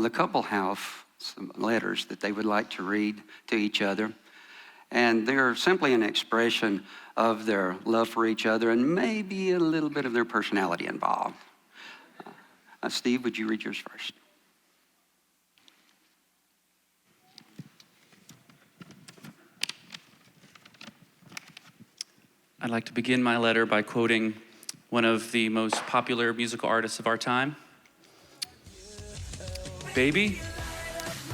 the couple have some letters that they would like to read to each other. And they're simply an expression of their love for each other and maybe a little bit of their personality involved. Steve, would you read yours first? I'd like to begin my letter by quoting one of the most popular musical artists of our time. Baby,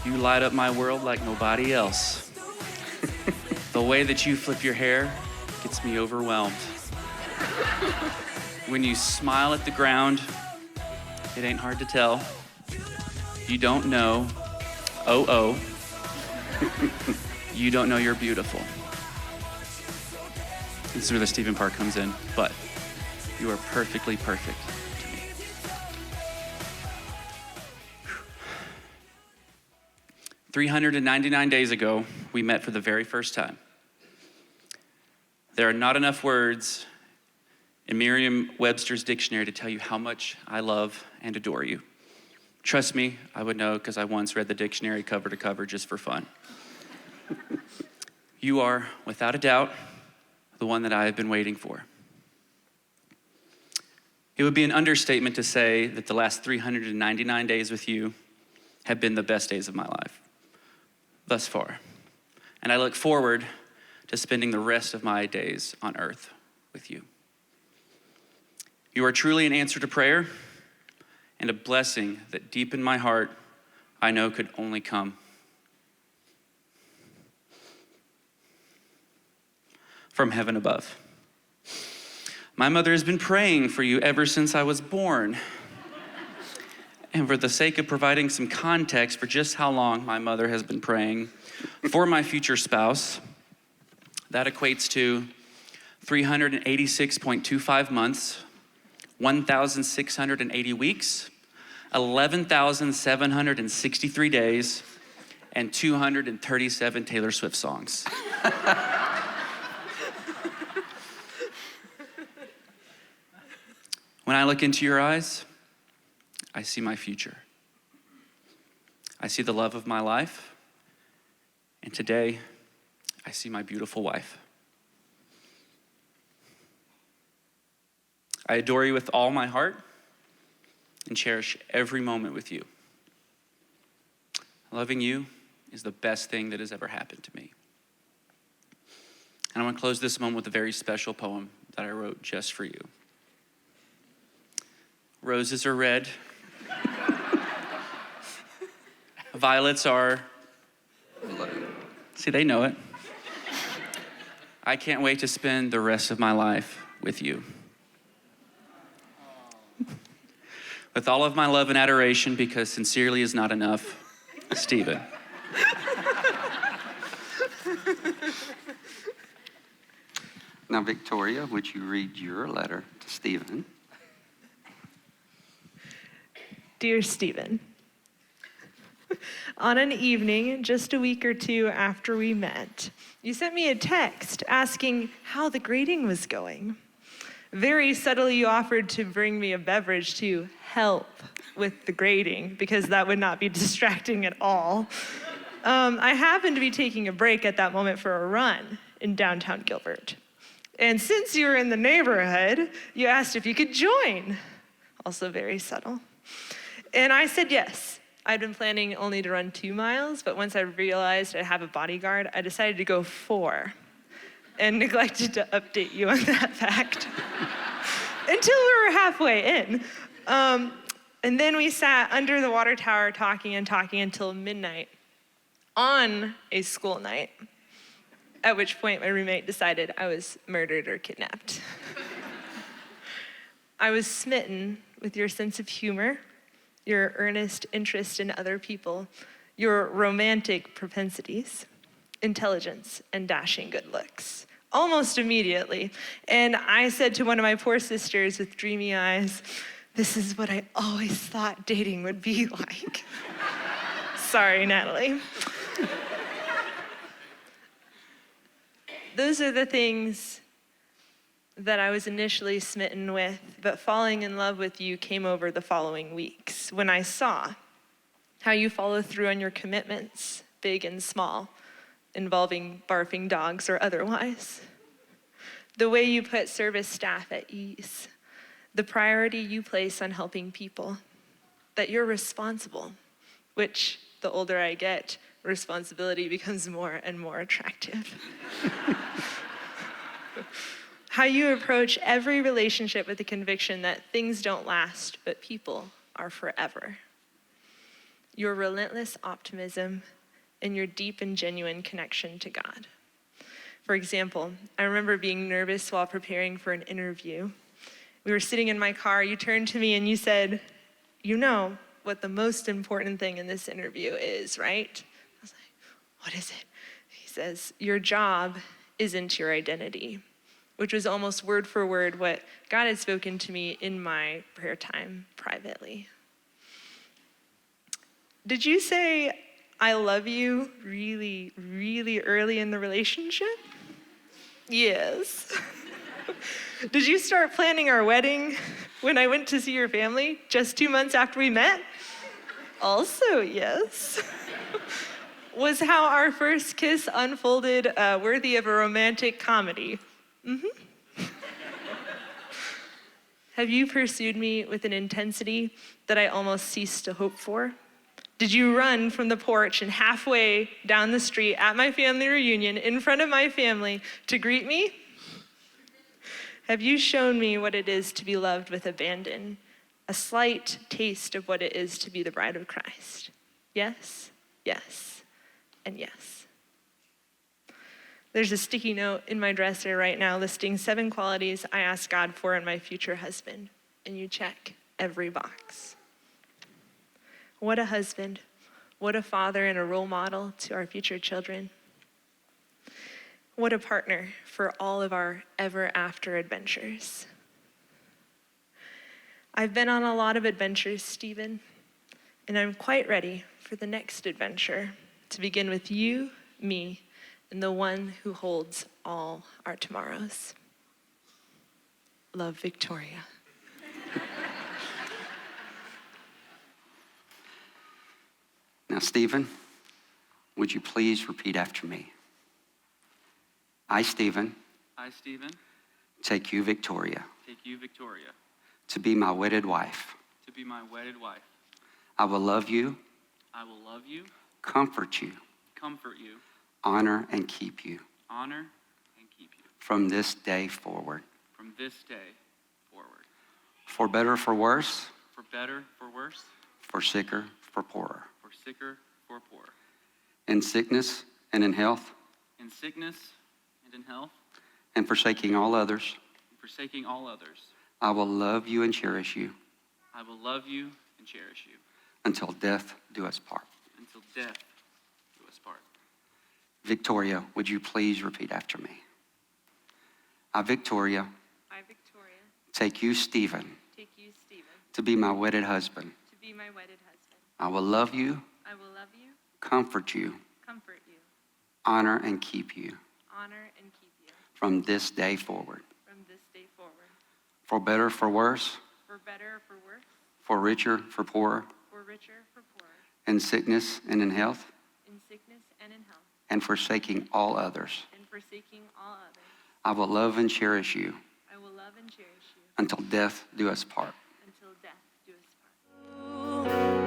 you light up my world like nobody else. The way that you flip your hair gets me overwhelmed. When you smile at the ground, it ain't hard to tell. You don't know, oh. You don't know you're beautiful. This is where the Stephen part comes in, but you are perfectly perfect to me. 399 days ago, we met for the very first time. There are not enough words in Merriam-Webster's dictionary to tell you how much I love and adore you. Trust me, I would know because I once read the dictionary cover to cover just for fun. You are, without a doubt, the one that I have been waiting for. It would be an understatement to say that the last 399 days with you have been the best days of my life, thus far. And I look forward to spending the rest of my days on earth with you. You are truly an answer to prayer and a blessing that deep in my heart, I know could only come from heaven above. My mother has been praying for you ever since I was born. And for the sake of providing some context for just how long my mother has been praying for my future spouse, that equates to 386.25 months, 1,680 weeks, 11,763 days, and 237 Taylor Swift songs. When I look into your eyes, I see my future. I see the love of my life, and today, I see my beautiful wife. I adore you with all my heart and cherish every moment with you. Loving you is the best thing that has ever happened to me. And I want to close this moment with a very special poem that I wrote just for you. Roses are red. Violets are blue. See, they know it. I can't wait to spend the rest of my life with you. With all of my love and adoration, because sincerely is not enough, Stephen. Now, Victoria, would you read your letter to Stephen? Dear Stephen, on an evening just a week or two after we met, you sent me a text asking how the grading was going. Very subtly, you offered to bring me a beverage to help with the grading because that would not be distracting at all. I happened to be taking a break at that moment for a run in downtown Gilbert. And since you were in the neighborhood, you asked if you could join. Also very subtle. And I said yes. I'd been planning only to run 2 miles, but once I realized I have a bodyguard, I decided to go 4 and neglected to update you on that fact until we were halfway in. And then we sat under the water tower talking until midnight on a school night, at which point my roommate decided I was murdered or kidnapped. I was smitten with your sense of humor, your earnest interest in other people, your romantic propensities, intelligence, and dashing good looks, almost immediately. And I said to one of my poor sisters with dreamy eyes, "This is what I always thought dating would be like." Sorry, Natalie. Those are the things that I was initially smitten with, but falling in love with you came over the following weeks when I saw how you follow through on your commitments, big and small, involving barfing dogs or otherwise. The way you put service staff at ease, the priority you place on helping people, that you're responsible, which the older I get, responsibility becomes more and more attractive. How you approach every relationship with the conviction that things don't last, but people are forever. Your relentless optimism and your deep and genuine connection to God. For example, I remember being nervous while preparing for an interview. We were sitting in my car, you turned to me and you said, "You know what the most important thing in this interview is, right?" I was like, "What is it?" He says, "Your job isn't your identity," which was almost word for word what God had spoken to me in my prayer time privately. Did you say, "I love you" really, really early in the relationship? Yes. Did you start planning our wedding when I went to see your family just 2 months after we met? Also, yes. Was how our first kiss unfolded worthy of a romantic comedy? Mm-hmm. Have you pursued me with an intensity that I almost ceased to hope for? Did you run from the porch and halfway down the street at my family reunion in front of my family to greet me? Have you shown me what it is to be loved with abandon, a slight taste of what it is to be the bride of Christ? Yes, yes, and yes. There's a sticky note in my dresser right now listing 7 qualities I ask God for in my future husband, and you check every box. What a husband, what a father and a role model to our future children. What a partner for all of our ever-after adventures. I've been on a lot of adventures, Stephen, and I'm quite ready for the next adventure, to begin with you, me, and the one who holds all our tomorrows. Love, Victoria. Now, Stephen, would you please repeat after me? I, Stephen, take you, Victoria, to be my wedded wife. I will love you, comfort you, honor and keep you from this day forward. For better, for worse, for sicker, for poorer. In sickness and in health, and forsaking all others, I will love you and cherish you until death do us part. Victoria, would you please repeat after me? I, Victoria, take you, Stephen, to be my wedded husband. I will love you, comfort you, honor and keep you from this day forward. For better, for worse, for richer, for poorer, in sickness and in health, and forsaking all others. I will love and cherish you until death do us part.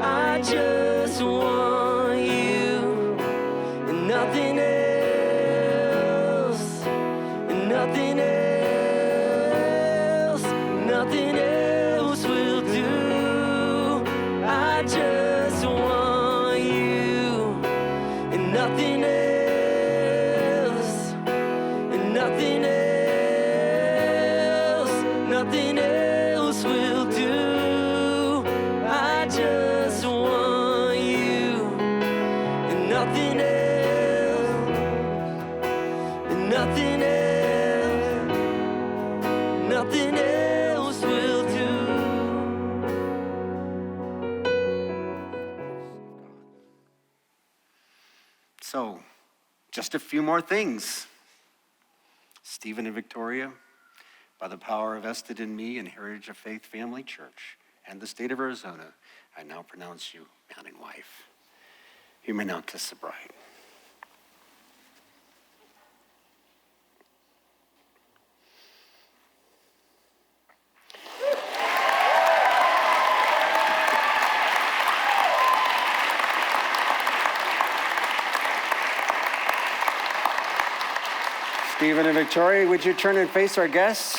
I just want you and nothing else, and nothing else will do. I just want you and nothing else, and nothing else will do. I just want you and nothing else, and nothing else will do. So, just a few more things. Stephen and Victoria, by the power vested in me in Heritage of Faith Family Church, and the state of Arizona, I now pronounce you man and wife. You may now kiss the bride. Stephen and Victoria, would you turn and face our guests?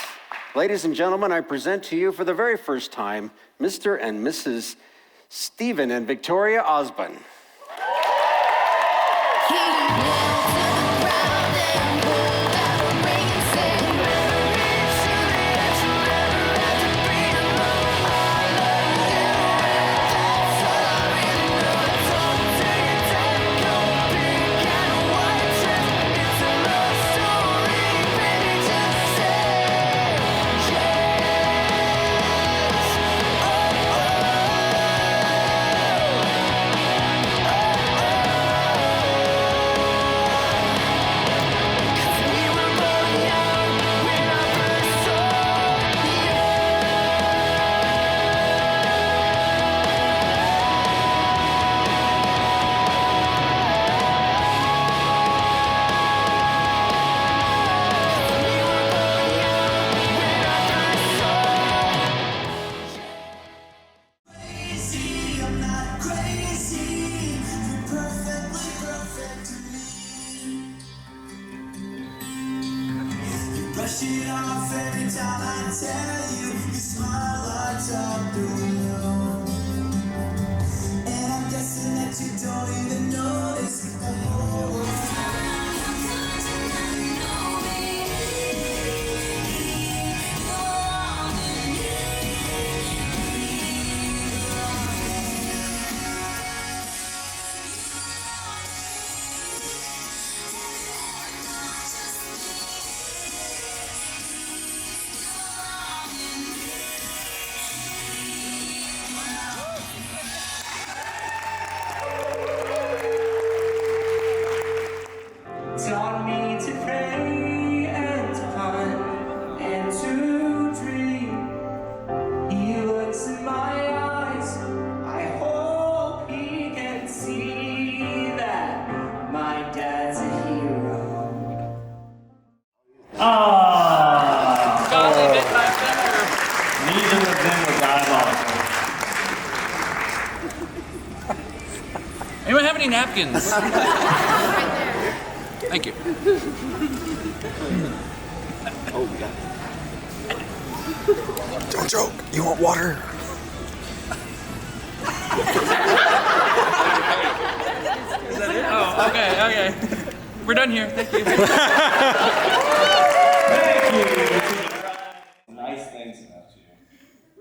Ladies and gentlemen, I present to you for the very first time, Mr. and Mrs. Stephen and Victoria Ozbun. Brush it off every time I tell you. You smile like top doing. And I'm guessing that you don't even notice. Taught me to pray and to hunt and to dream. He looks in my eyes. I hope he can see that my dad's a hero. Golly, bit my finger. Neither of them were diabolical. Anyone have any napkins? Thank you. Don't joke. You want water? Is that it? Oh, okay. We're done here. Thank you. Thank you. Nice things about you.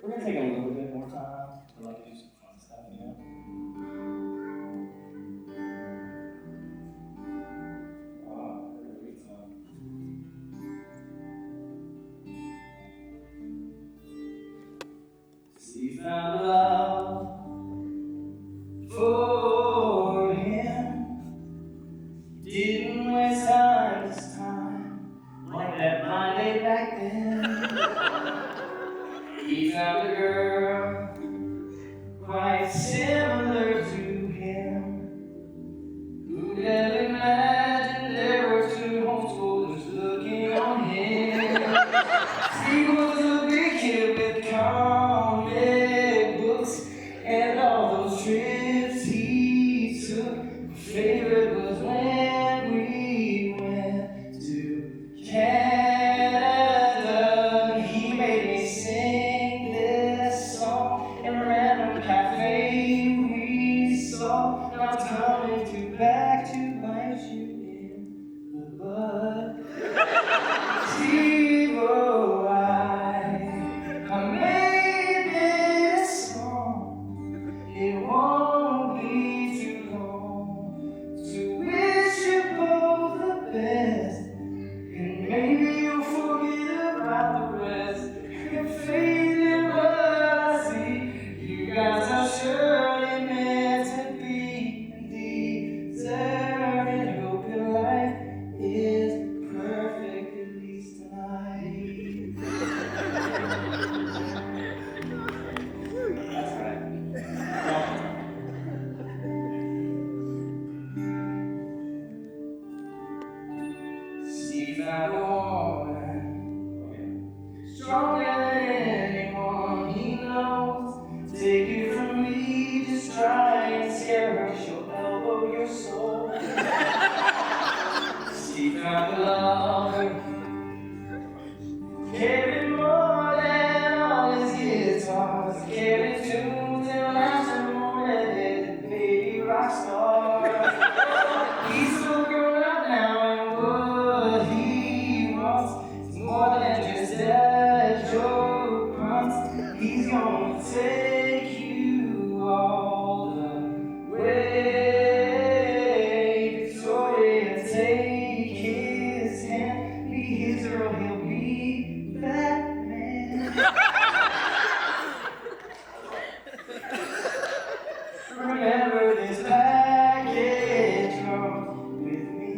We're gonna take a little bit more time to like do some fun stuff, you know? Oh, we're gonna read some. She found love for him. Didn't waste time this time, like that Monday back then. He found a girl found a lover, carried more than all his guitars, carried tunes and matrimony, baby rock stars. He's so grown up now, and what he wants is more than just a joke runs. He's gonna take you all the way. Victoria, take his hand, be his girl, he'll be Batman. Remember this package, girl, with me.